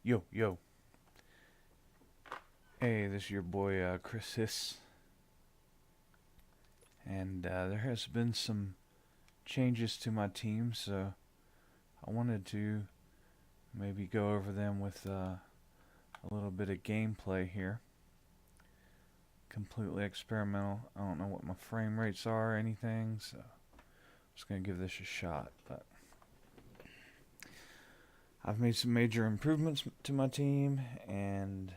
Yo, yo. Hey, this is your boy Chris Hiss. And there has been some changes to my team, so I wanted to maybe go over them with a little bit of gameplay here. Completely experimental. I don't know what my frame rates are or anything, so I'm just going to give this a shot. But I've made some major improvements to my team, and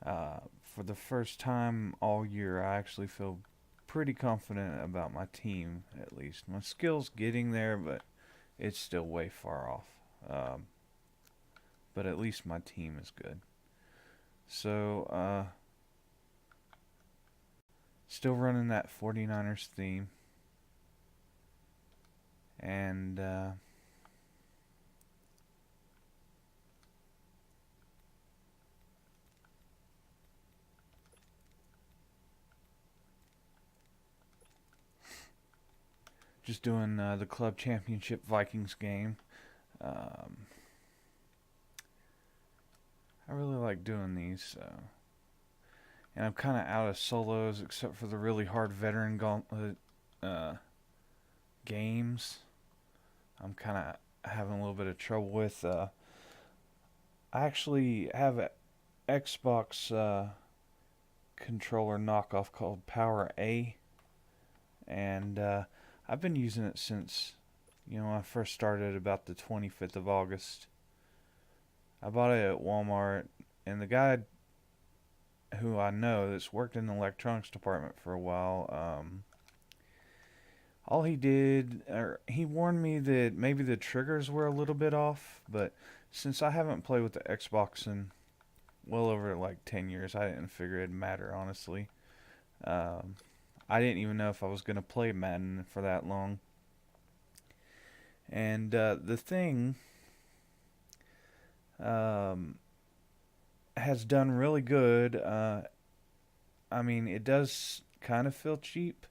for the first time all year, I actually feel pretty confident about my team, at least. My skill's getting there, but it's still way far off. But at least my team is good. So, still running that 49ers theme. And, just doing the club championship Vikings game. I really like doing these. And I'm kind of out of solos except for the really hard veteran gauntlet games. I'm kind of having a little bit of trouble with. I actually have an Xbox controller knockoff called Power A, and I've been using it since when I first started about the 25th of August. I bought it at Walmart, and the guy who I know that's worked in the electronics department for a while, all he did, or he warned me that maybe the triggers were a little bit off, but since I haven't played with the Xbox in well over like 10 years, I didn't figure it'd matter, honestly. I didn't even know if I was going to play Madden for that long. And the thing has done really good. I mean, it does kind of feel cheap,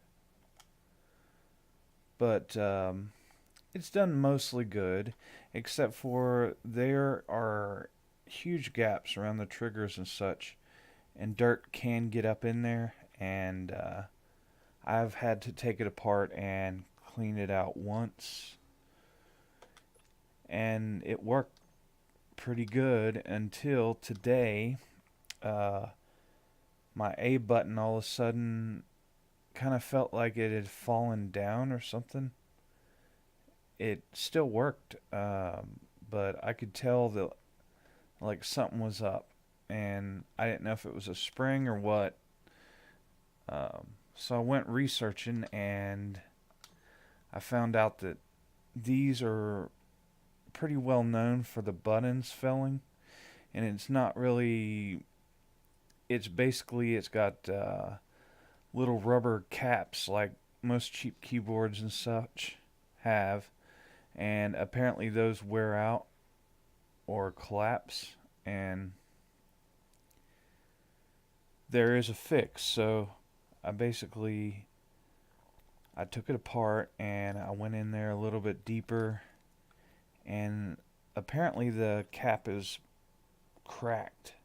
but it's done mostly good, except for there are huge gaps around the triggers and such, and dirt can get up in there, and I've had to take it apart and clean it out once, and it worked pretty good until today. My A button all of a sudden kind of felt like it had fallen down or something. It still worked, but I could tell that like something was up, and I didn't know if it was a spring or what. So I went researching, and I found out that these are pretty well known for the buttons failing, and it's not really. It's got little rubber caps like most cheap keyboards and such have, and apparently those wear out or collapse, and there is a fix. So I basically I took it apart and I went in there a little bit deeper, and apparently the cap is cracked.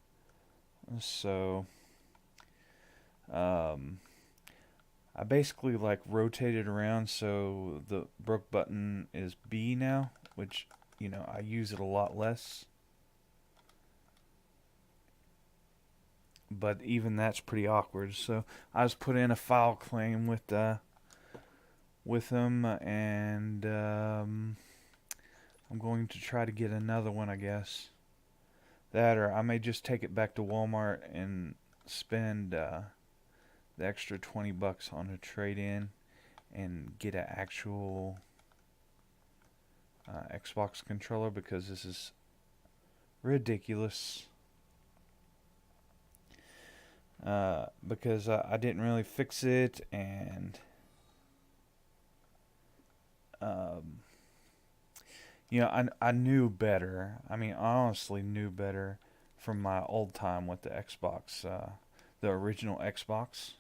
So I basically like rotated around so the broke button is B now, which I use it a lot less. But even that's pretty awkward. So I just put in a file claim with them, and I'm going to try to get another one, I guess. That, or I may just take it back to Walmart and spend the extra $20 on a trade-in and get an actual Xbox controller, because this is ridiculous. Because I didn't really fix it, and I knew better. I mean, I honestly knew better from my old time with the Xbox, the original Xbox.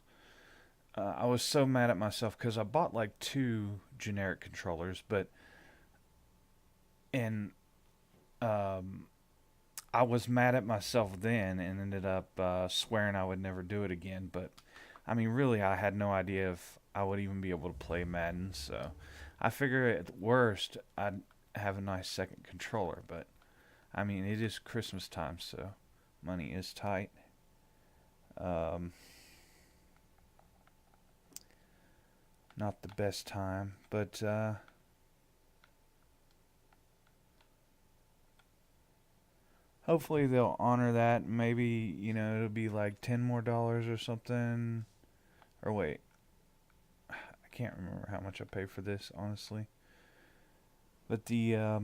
I was so mad at myself because I bought like two generic controllers, but and I was mad at myself then and ended up swearing I would never do it again. But I mean, really, I had no idea if I would even be able to play Madden. So I figure at worst I'd have a nice second controller. But I mean, it is Christmas time, so money is tight. Um, Not the best time, but hopefully they'll honor that. Maybe, it'll be like $10 more or something. Or wait, I can't remember how much I pay for this, honestly. But the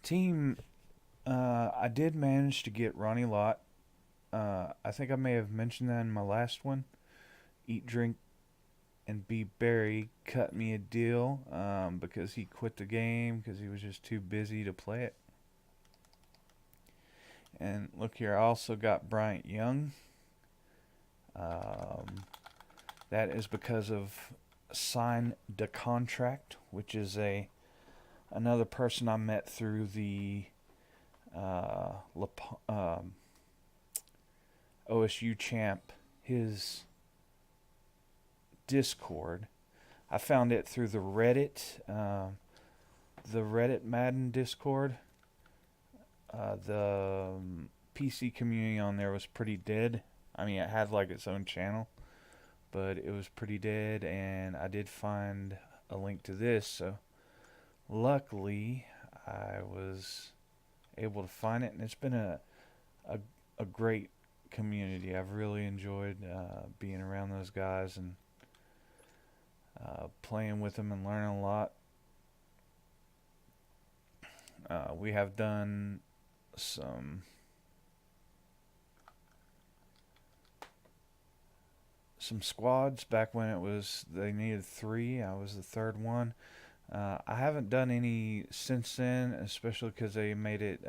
team, I did manage to get Ronnie Lott. I think I may have mentioned that in my last one. Eat, Drink, and Be Barry cut me a deal because he quit the game because he was just too busy to play it. And look here, I also got Bryant Young. That is because of Sign the Contract, which is another person I met through the OSU champ, his Discord. I found it through the Reddit Madden Discord. The PC community on there was pretty dead. I mean, it had like its own channel, but it was pretty dead, and I did find a link to this, so luckily I was able to find it, and it's been a great community. I've really enjoyed being around those guys and playing with them and learning a lot. We have done some squads back when they needed 3. I was the third one. I haven't done any since then, especially because they made it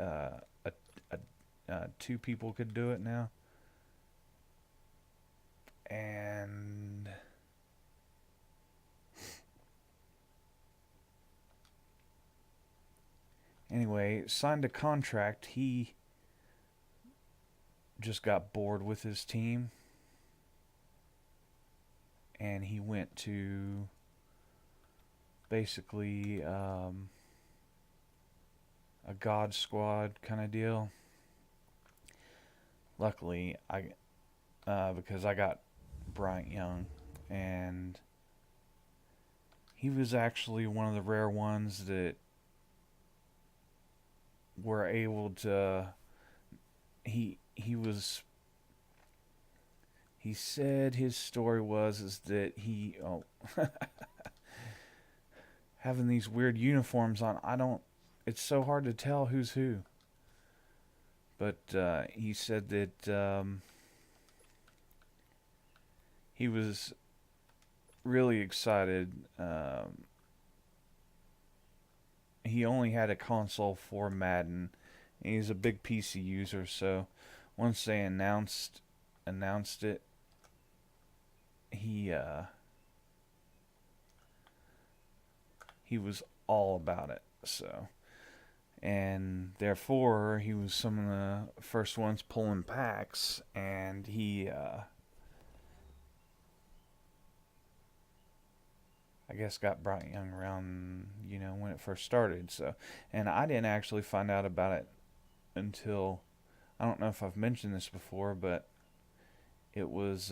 2 people could do it now. And anyway, signed a contract. He just got bored with his team, and he went to basically a God Squad kind of deal. Luckily, because I got Bryant Young, and he was actually one of the rare ones that were able to. He said his story is that he having these weird uniforms on. It's so hard to tell who's who. But he said that he was really excited. He only had a console for Madden, and he's a big PC user. So once they announced it, he was all about it. So, and therefore he was some of the first ones pulling packs, and he I guess got Bryant Young around, when it first started. So, and I didn't actually find out about it until, I don't know if I've mentioned this before, but it was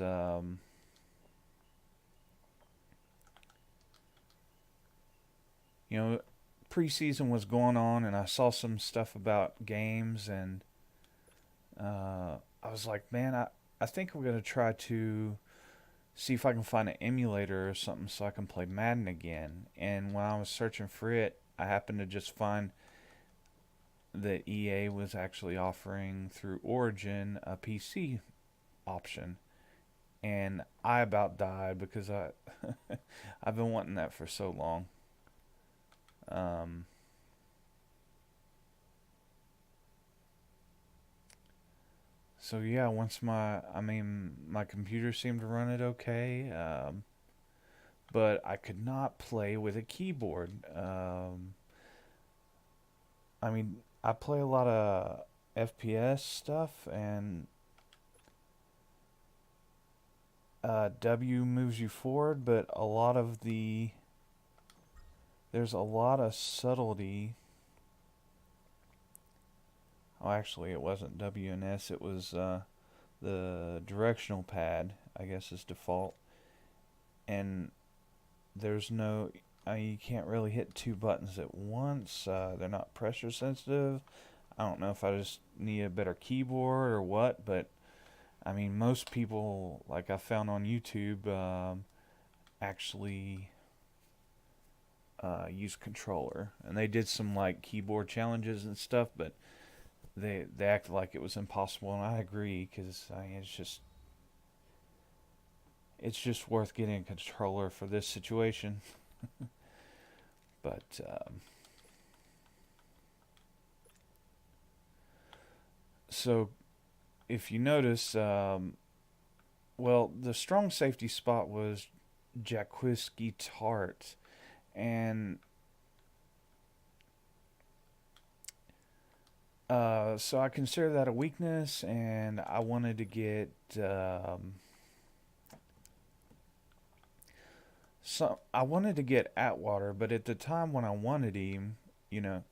preseason was going on, and I saw some stuff about games, and I was like, man, I think I'm going to try to see if I can find an emulator or something so I can play Madden again. And when I was searching for it, I happened to just find that EA was actually offering through Origin a PC option. And I about died because I've been wanting that for so long. So yeah, once my computer seemed to run it okay, but I could not play with a keyboard. I mean, I play a lot of FPS stuff, and W moves you forward, but there's a lot of subtlety. Oh, actually, it wasn't W and S. It was the directional pad, I guess, is default, and there's no. You can't really hit two buttons at once. They're not pressure sensitive. I don't know if I just need a better keyboard or what, but I mean, most people, like I found on YouTube, actually use controller, and they did some like keyboard challenges and stuff, but they acted like it was impossible, and I agree because I mean, it's just worth getting a controller for this situation. But so if you notice, well, the strong safety spot was Jacquiski Tart, and so I consider that a weakness, and I wanted to get I wanted to get Atwater, but at the time when I wanted him, you know,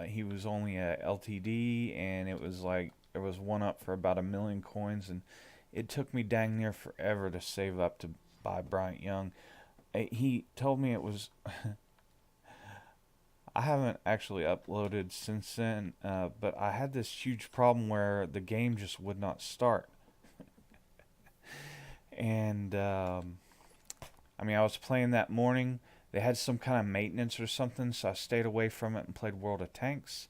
he was only a LTD, and it was like there was one up for about 1,000,000 coins, and it took me dang near forever to save up to buy Bryant Young. He told me it was. I haven't actually uploaded since then, but I had this huge problem where the game just would not start, and I mean, I was playing that morning. They had some kind of maintenance or something, so I stayed away from it and played World of Tanks.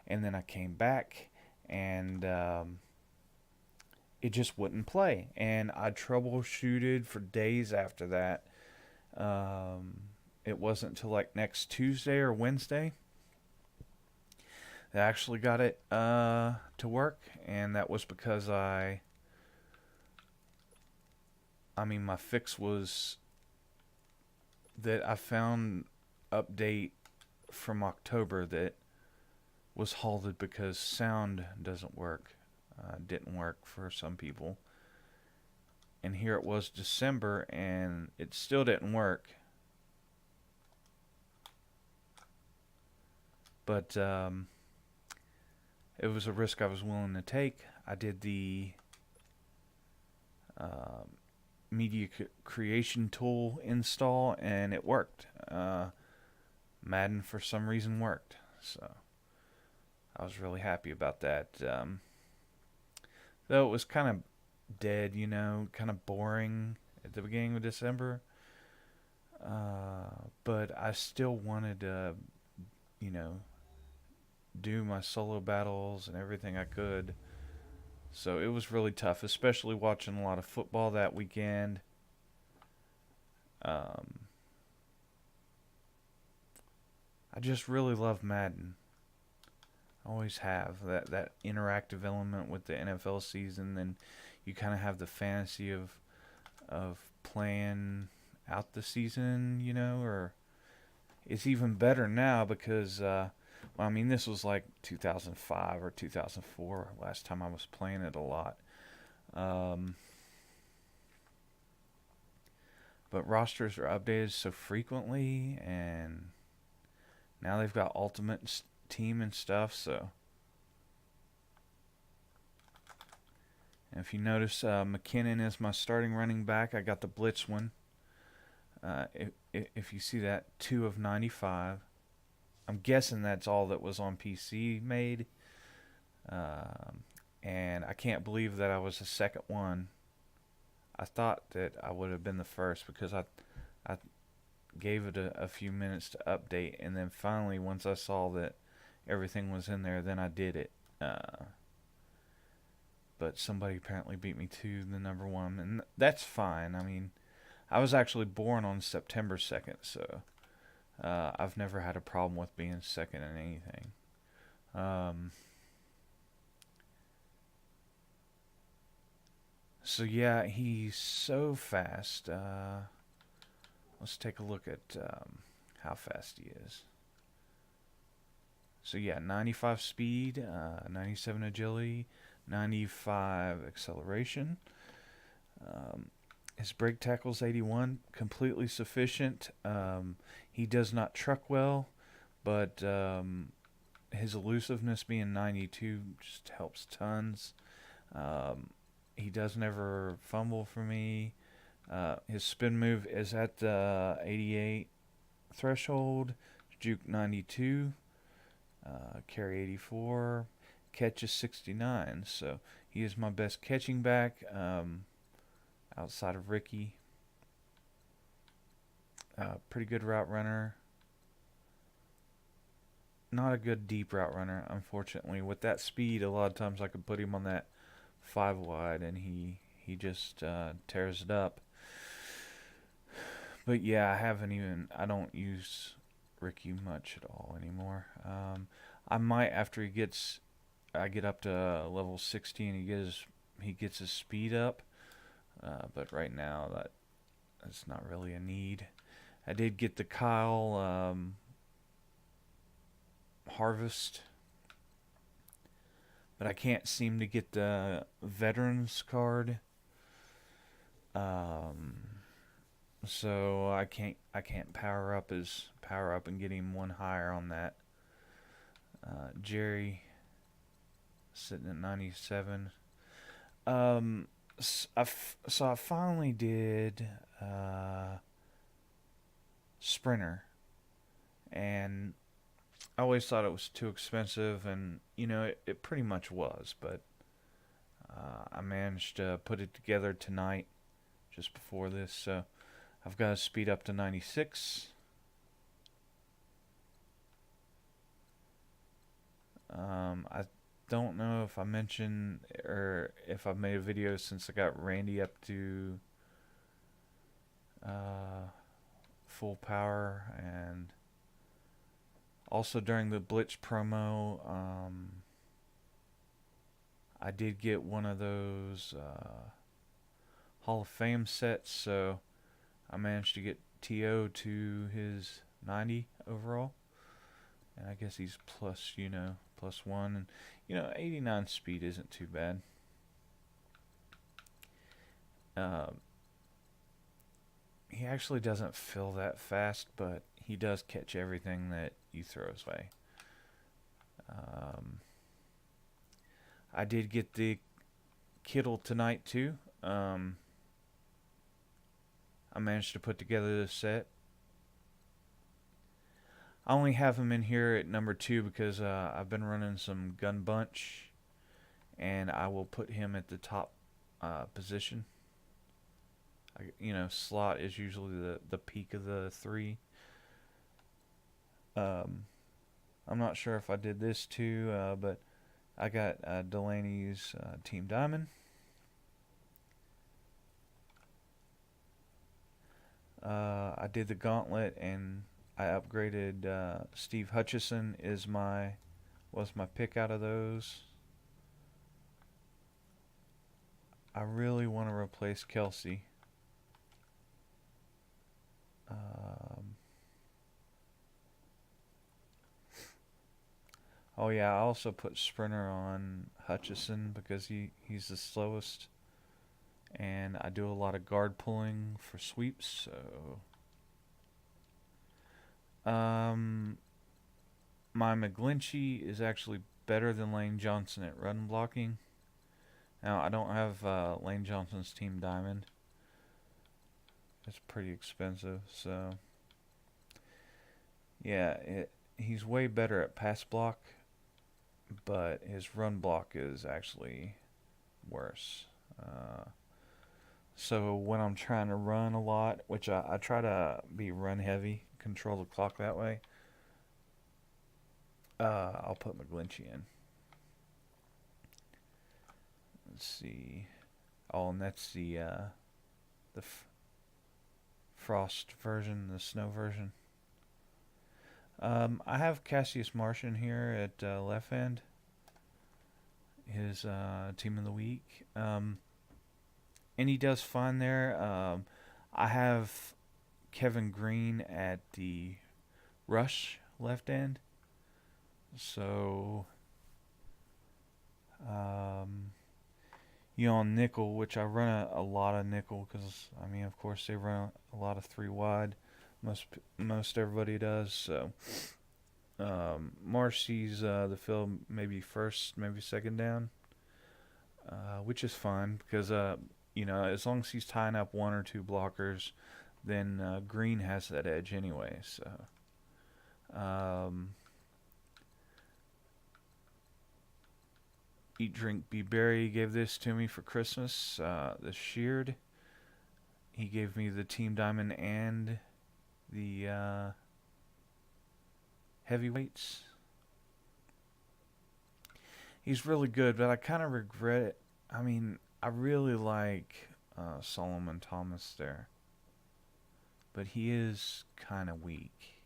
And then I came back, and it just wouldn't play. And I troubleshooted for days after that. It wasn't until like next Tuesday or Wednesday that I actually got it to work, and that was because I mean, my fix was that I found update from October that was halted because sound doesn't work. Didn't work for some people. And here it was December and it still didn't work. But it was a risk I was willing to take. I did the media creation tool install and it worked. Madden for some reason worked, so I was really happy about that. Though it was kind of dead, kind of boring at the beginning of December. But I still wanted to, you know, do my solo battles and everything I could. So it was really tough, especially watching a lot of football that weekend. Um, I just really love Madden. I always have that interactive element with the NFL season. Then you kind of have the fantasy of playing out the season, or it's even better now because well, I mean, this was like 2005 or 2004 last time I was playing it a lot. Um, but rosters are updated so frequently, and now they've got Ultimate Team and stuff. So, and if you notice, McKinnon is my starting running back. I got the blitz one. If you see that, 2 of 95. I'm guessing that's all that was on PC made. And I can't believe that I was the second one. I thought that I would have been the first because I gave it a few minutes to update, and then finally, once I saw that everything was in there, then I did it. But somebody apparently beat me to the number one, and that's fine. I mean, I was actually born on September 2nd, so I've never had a problem with being second in anything. So yeah, he's so fast. Let's take a look at how fast he is. So yeah, 95 speed, 97 agility, 95 acceleration. Um, his brake tackle's 81, completely sufficient. He does not truck well, but his elusiveness being 92 just helps tons. Um, he does never fumble for me. His spin move is at the 88 threshold, juke 92, carry 84, catch is 69. So he is my best catching back outside of Ricky. Pretty good route runner. Not a good deep route runner, unfortunately. With that speed, a lot of times I could put him on that 5 wide and he just tears it up. But yeah, I don't use Ricky much at all anymore. I might after I get up to level 60 and he gets his speed up. But right now that's not really a need. I did get the Kyle Harvest, but I can't seem to get the Veterans card. So I can't power up and get him one higher on that. Jerry sitting at 97. So I finally did Sprinter, and I always thought it was too expensive, and it pretty much was, but I managed to put it together tonight just before this, so I've got to speed up to 96. I don't know if I mentioned or if I've made a video since I got Randy up to full power, and also during the Blitz promo, I did get one of those Hall of Fame sets, so I managed to get T.O. to his 90 overall. And I guess he's plus 1. And, 89 speed isn't too bad. He actually doesn't feel that fast, but he does catch everything that you throw his way. I did get the Kittel tonight, too. I managed to put together this set. I only have him in here at number 2 because I've been running some gun bunch, and I will put him at the top position. Slot is usually the peak of the 3. I'm not sure if I did this too, but I got Delaney's Team Diamond. I did the Gauntlet, and I upgraded Steve Hutchison was my pick out of those. I really want to replace Kelsey. Oh yeah, I also put Sprinter on Hutchison because he's the slowest, and I do a lot of guard pulling for sweeps. So, my McGlinchey is actually better than Lane Johnson at run blocking. Now I don't have Lane Johnson's Team Diamond. It's pretty expensive, so yeah, he's way better at pass block, but his run block is actually worse. So when I'm trying to run a lot, which I try to be run heavy, control the clock that way, I'll put McGlinchey in. Let's see. Oh, and that's the Frost version, the snow version. I have Cassius Martian here at left end. His team of the week. And he does fine there. I have Kevin Green at the rush left end. So, on nickel, which I run a lot of nickel because I mean, of course, they run a lot of three wide. Most everybody does. So, Marsh sees the field maybe first, maybe second down, which is fine because as long as he's tying up one or two blockers, then Green has that edge anyway. So, Eat, Drink, Be Berry gave this to me for Christmas. The sheared. He gave me the Team Diamond and the heavyweights. He's really good, but I kind of regret it. I mean, I really like Solomon Thomas there, but he is kind of weak.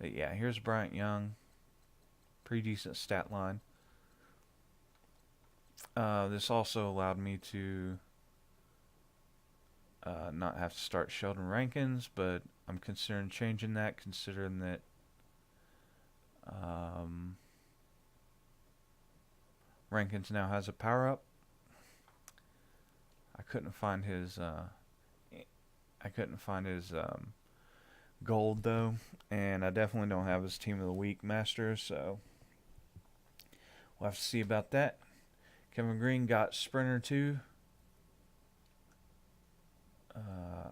But yeah, here's Bryant Young. Pretty decent stat line. This also allowed me to not have to start Sheldon Rankins, but I'm considering changing that, considering that Rankins now has a power up. I couldn't find his gold though, and I definitely don't have his Team of the Week master, so we'll have to see about that. Kevin Green got Sprinter 2.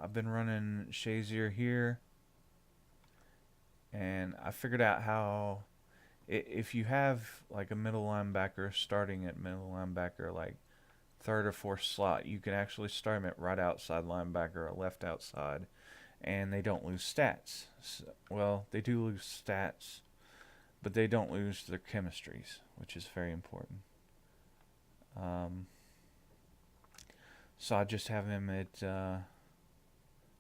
I've been running Shazier here, and I figured out how if you have like a middle linebacker starting at middle linebacker, like third or fourth slot, you can actually start them at right outside linebacker or left outside, and they don't lose stats. Well, they do lose stats, but they don't lose their chemistries, which is very important. So I just have him at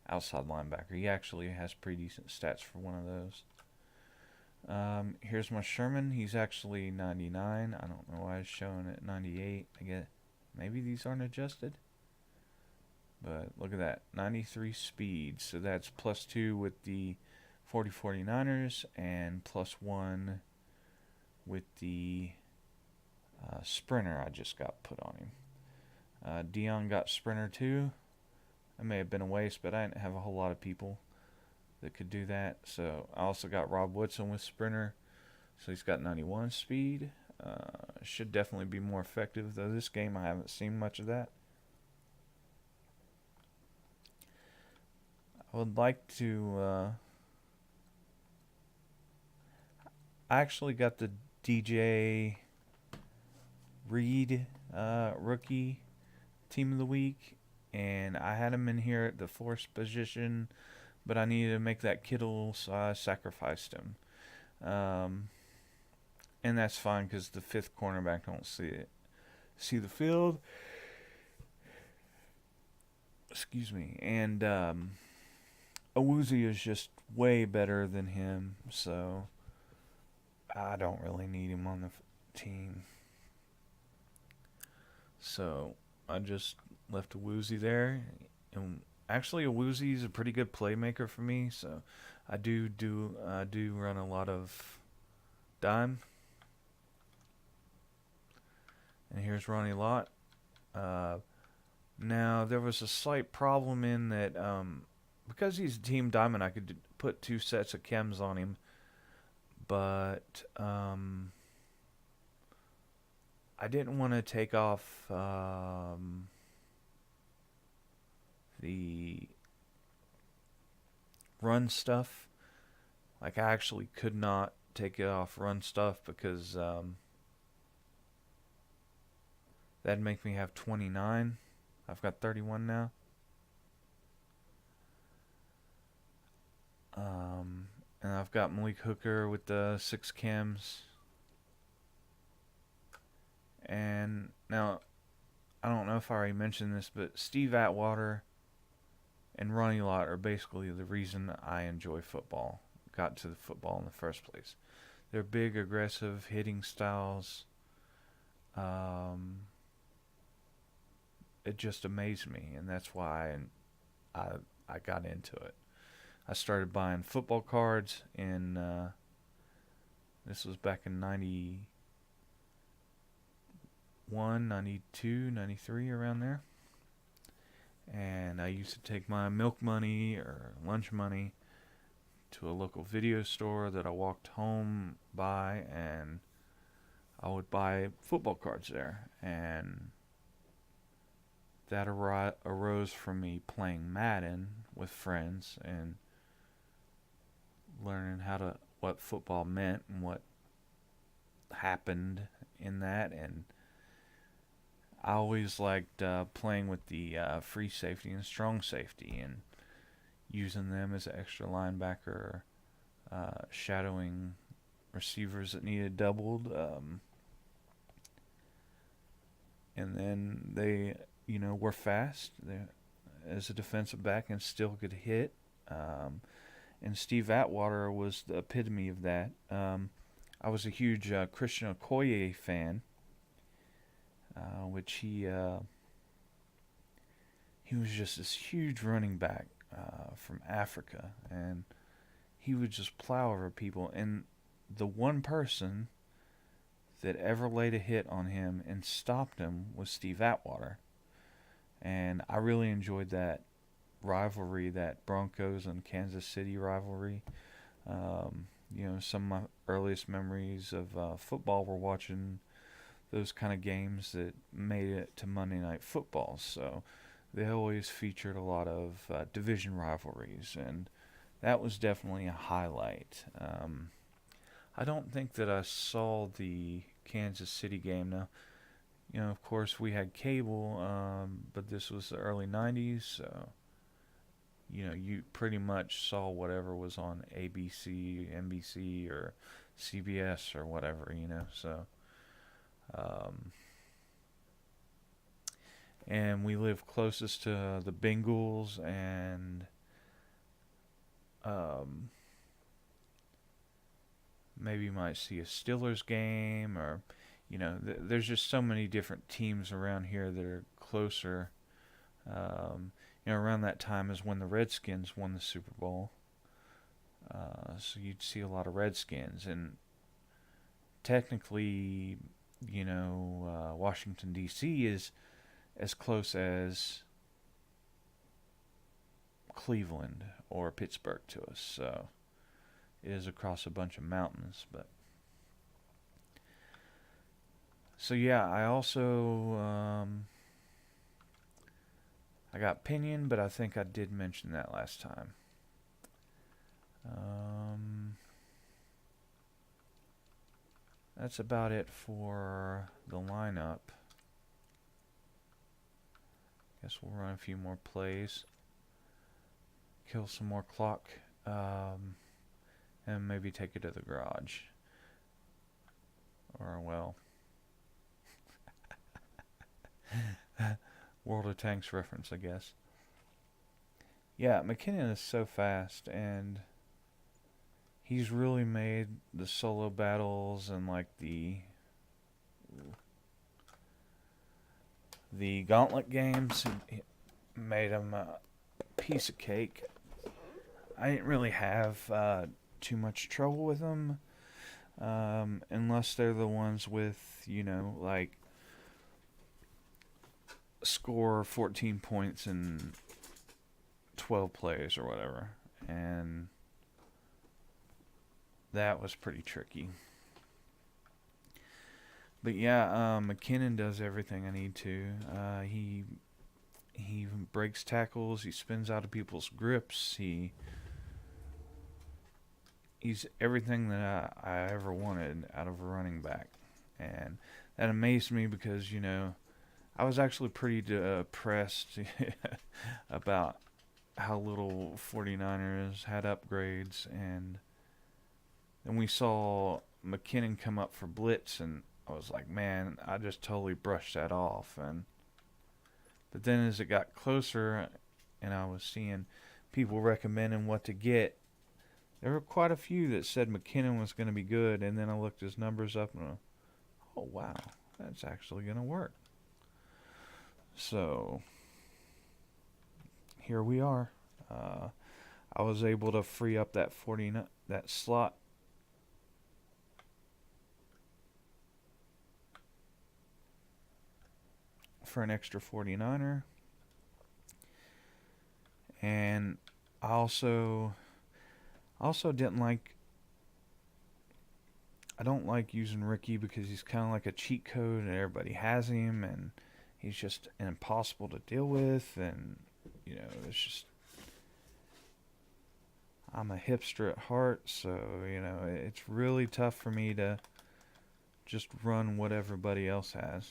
outside linebacker. He actually has pretty decent stats for one of those. Here's my Sherman. He's actually 99. I don't know why it's showing at 98. I guess maybe these aren't adjusted. But look at that. 93 speed. So that's +2 with the 49ers and +1 with the Sprinter I just got put on him. Dion got Sprinter 2. It may have been a waste, but I didn't have a whole lot of people that could do that. So I also got Rob Woodson with Sprinter. So he's got 91 speed. Should definitely be more effective, though this game I haven't seen much of that. I would like to... I actually got the DJ Reed rookie Team of the Week, and I had him in here at the force position, but I needed to make that Kittel, so I sacrificed him. And that's fine because the fifth cornerback don't see the field. Excuse me. And Awuzie is just way better than him, so I don't really need him on the team. So I just left Awuzie there. And actually, Awuzie is a pretty good playmaker for me, so I do run a lot of dime. And here's Ronnie Lott. Now, there was a slight problem in that because he's Team Diamond, I could put 2 sets of chems on him. But I didn't want to take off the run stuff. Like, I actually could not take it off run stuff because that'd make me have 29. I've got 31 now. And I've got Malik Hooker with the 6 chems. And now, I don't know if I already mentioned this, but Steve Atwater and Ronnie Lott are basically the reason I enjoy football. Got to the football in the first place. They're big, aggressive hitting styles. It just amazed me, and that's why I got into it. I started buying football cards in, this was back in 91, 92, 93, around there. And I used to take my milk money or lunch money to a local video store that I walked home by, and I would buy football cards there. And that arose from me playing Madden with friends and learning what football meant and what happened in that. And I always liked playing with the free safety and strong safety and using them as an extra linebacker, shadowing receivers that needed doubled. And then they, were fast as a defensive back and still could hit. And Steve Atwater was the epitome of that. I was a huge Christian Okoye fan, which he was just this huge running back from Africa, and he would just plow over people. And the one person that ever laid a hit on him and stopped him was Steve Atwater. And I really enjoyed that rivalry, that Broncos and Kansas City rivalry. Some of my earliest memories of football were watching those kind of games that made it to Monday Night Football. So they always featured a lot of division rivalries, and that was definitely a highlight. I don't think that I saw the Kansas City game. Now, of course, we had cable, but this was the early 90s, so, you pretty much saw whatever was on ABC, NBC, or CBS, or whatever, so. And we lived closest to the Bengals, and maybe you might see a Steelers game, or there's just so many different teams around here that are closer. Around that time is when the Redskins won the Super Bowl, so you'd see a lot of Redskins. And technically, Washington D.C. is as close as Cleveland or Pittsburgh to us, so it is across a bunch of mountains. But so yeah, I also I got Pinion, but I think I did mention that last time. That's about it for the lineup. Guess we'll run a few more plays, kill some more clock, and maybe take it to the garage. Or, well, World of Tanks reference, I guess. Yeah, McKinnon is so fast, and he's really made the solo battles and like the gauntlet games, he made him a piece of cake. I didn't really have too much trouble with them, unless they're the ones with, like score 14 points in 12 plays or whatever. And that was pretty tricky. But yeah, McKinnon does everything I need to. He breaks tackles. He spins out of people's grips. He's everything that I ever wanted out of a running back. And that amazed me because, I was actually pretty depressed about how little 49ers had upgrades. And then we saw McKinnon come up for blitz, and I was like, man, I just totally brushed that off. But then as it got closer and I was seeing people recommending what to get, there were quite a few that said McKinnon was going to be good. And then I looked his numbers up and oh, wow, that's actually going to work. So here we are. I I was able to free up that 49 that slot for an extra 49er. And I also didn't like I don't like using Ricky because he's kind of like a cheat code and everybody has him and he's just impossible to deal with, and it's just I'm a hipster at heart, so it's really tough for me to just run what everybody else has.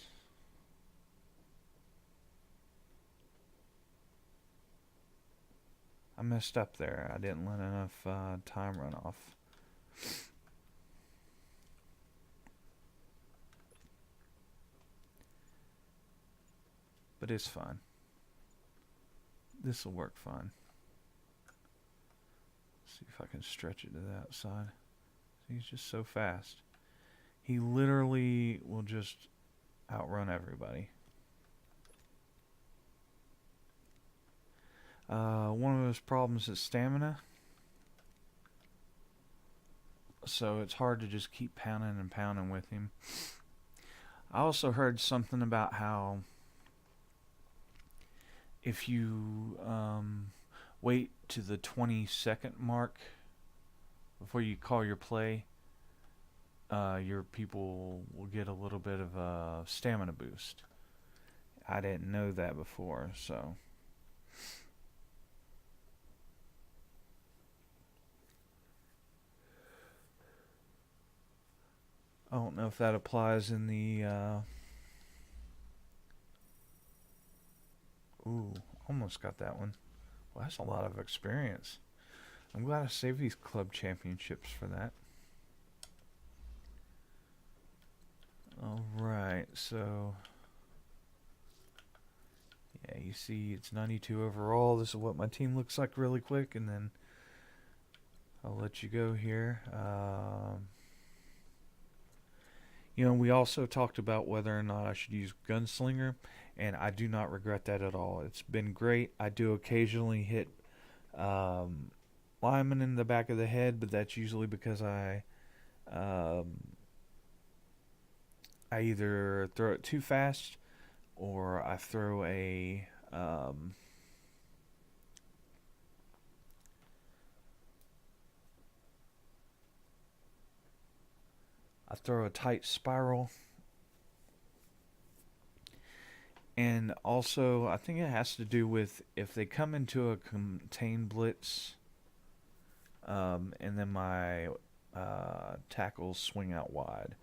I messed up there. I didn't let enough time run off. But it's fine. This will work fine. See if I can stretch it to the outside. He's just so fast. He literally will just outrun everybody. One of his problems is stamina. So it's hard to just keep pounding and pounding with him. I also heard something about how if you wait to the 20-second mark before you call your play, your people will get a little bit of a stamina boost. I didn't know that before, so I don't know if that applies in the ooh, almost got that one. Well, that's a lot of experience. I'm glad I saved these club championships for that. Alright, so yeah, you see it's 92 overall. This is what my team looks like really quick, and then I'll let you go here. We also talked about whether or not I should use Gunslinger, and I do not regret that at all. It's been great. I do occasionally hit linemen in the back of the head, but that's usually because I either throw it too fast or I throw a tight spiral. And also, I think it has to do with if they come into a contained blitz, and then my tackles swing out wide.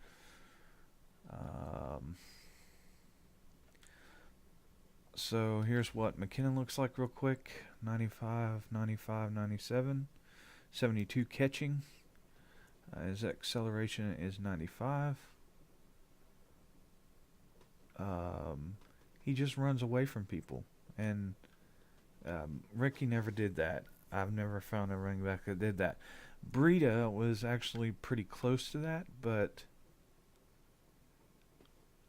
So here's what McKinnon looks like real quick. 95, 95, 97. 72 catching. His acceleration is 95. He just runs away from people. And Ricky never did that. I've never found a running back that did that. Breida was actually pretty close to that, but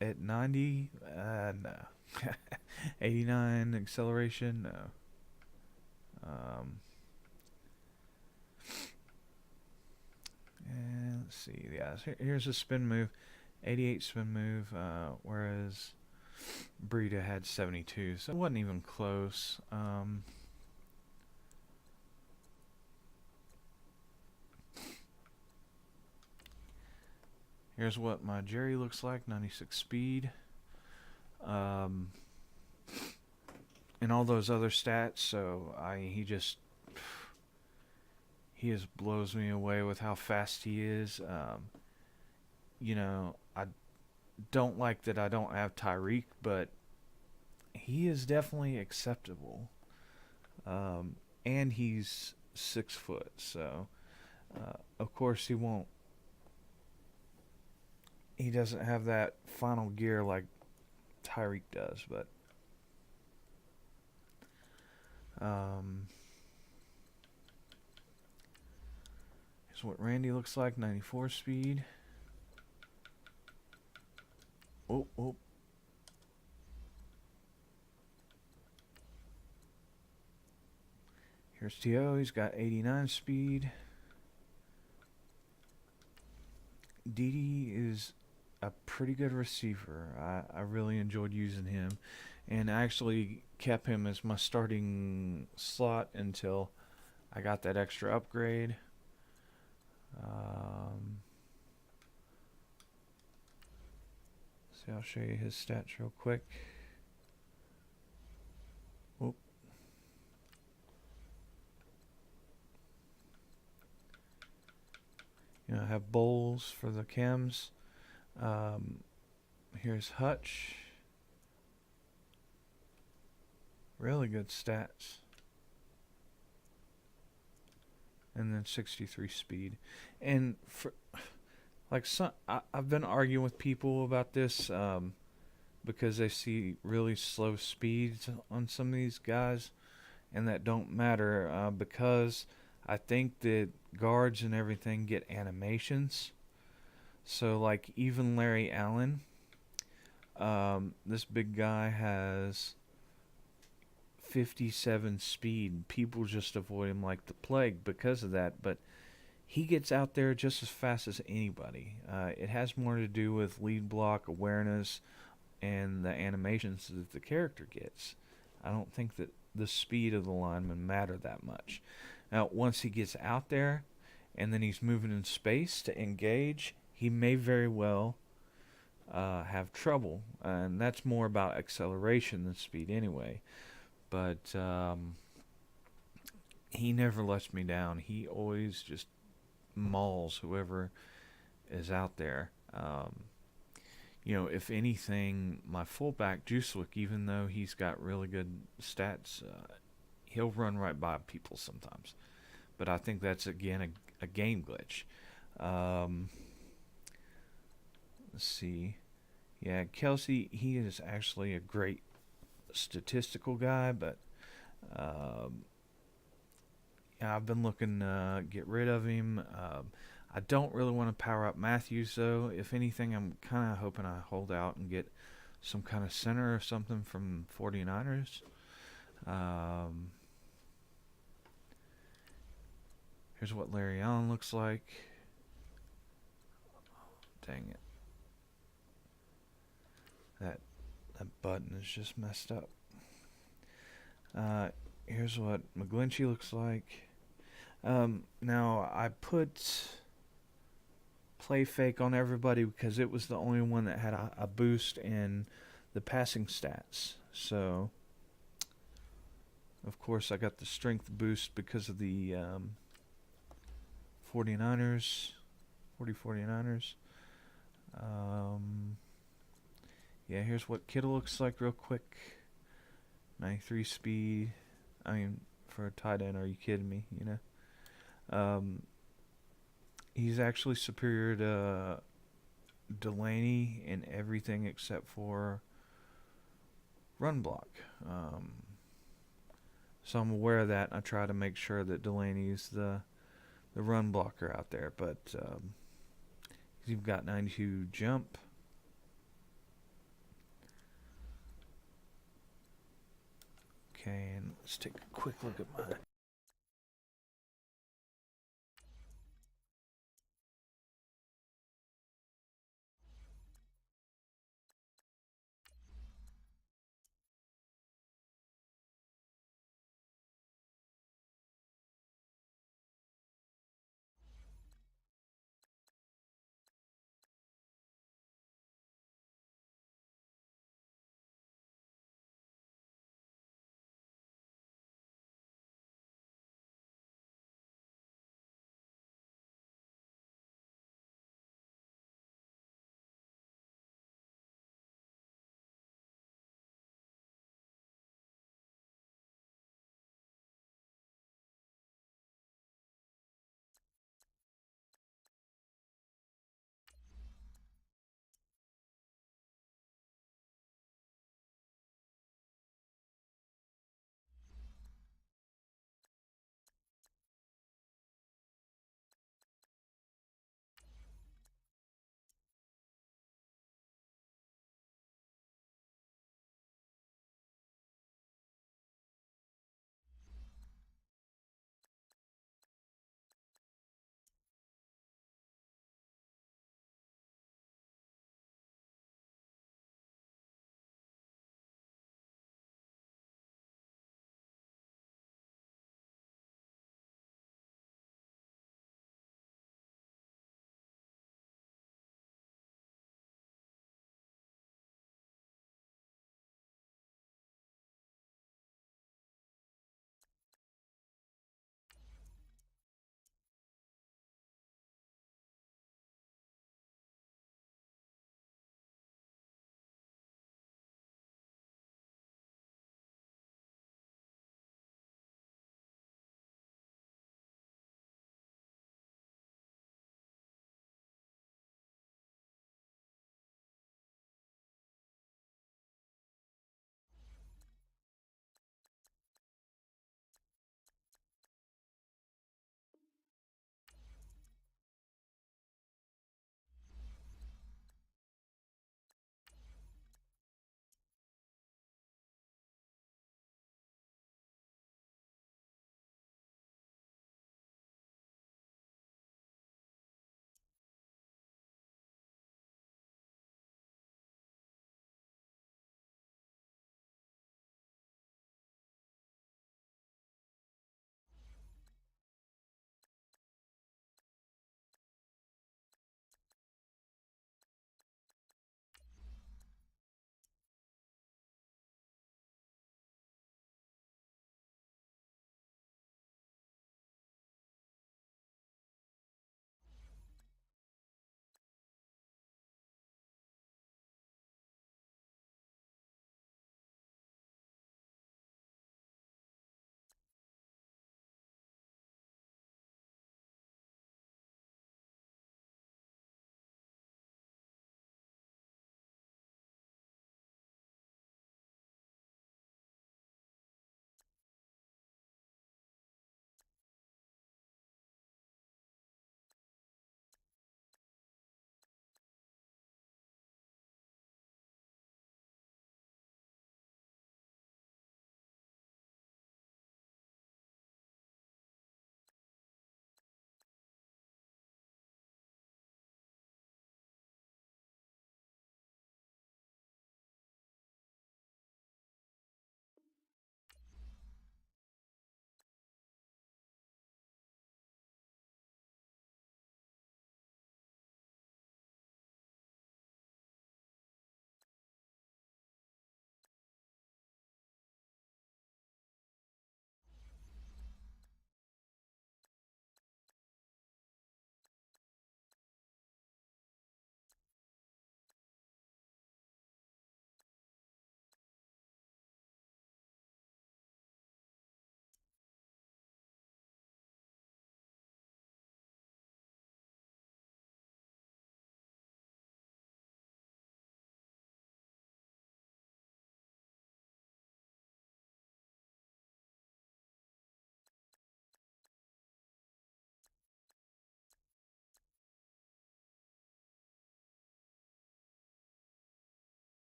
at 90, no. 89 acceleration, no. And let's see, yeah, here's a spin move, 88 spin move, whereas Breida had 72, so it wasn't even close. Here's what my Jerry looks like, 96 speed. And all those other stats, so he just blows me away with how fast he is. I don't like that I don't have Tyreek, but he is definitely acceptable. And he's 6 foot, so of course he doesn't have that final gear like Tyreek does, but here's what Randy looks like, 94 speed. Oh. Here's T.O. He's got 89 speed. Didi is a pretty good receiver. I really enjoyed using him, and I actually kept him as my starting slot until I got that extra upgrade. See, I'll show you his stats real quick. Whoop. I have bowls for the chems. Here's Hutch. Really good stats. And then 63 speed. And for like I've been arguing with people about this because they see really slow speeds on some of these guys, and that don't matter because I think that guards and everything get animations. So like even Larry Allen, this big guy has 57 speed. People just avoid him like the plague because of that, but he gets out there just as fast as anybody. It has more to do with lead block awareness and the animations that the character gets. I don't think that the speed of the lineman matter that much. Now, once he gets out there and then he's moving in space to engage, he may very well have trouble. And that's more about acceleration than speed anyway. But he never lets me down. He always just mauls whoever is out there. If anything, my fullback, Juicewick, even though he's got really good stats, he'll run right by people sometimes. But I think that's, again, a game glitch. Let's see. Yeah, Kelsey, he is actually a great statistical guy, but I've been looking to get rid of him. I don't really want to power up Matthews, though. If anything, I'm kind of hoping I hold out and get some kind of center or something from 49ers. Here's what Larry Allen looks like. Dang it. That button is just messed up. Here's what McGlinchey looks like. Now, I put play fake on everybody because it was the only one that had a boost in the passing stats. So, of course, I got the strength boost because of the 49ers. Yeah, here's what Kittel looks like real quick. 93 speed. I mean, for a tight end, are you kidding me? He's actually superior to Delaney in everything except for run block. So I'm aware of that. I try to make sure that Delaney's the run blocker out there. But he's got 92 jump. Okay, and let's take a quick look at my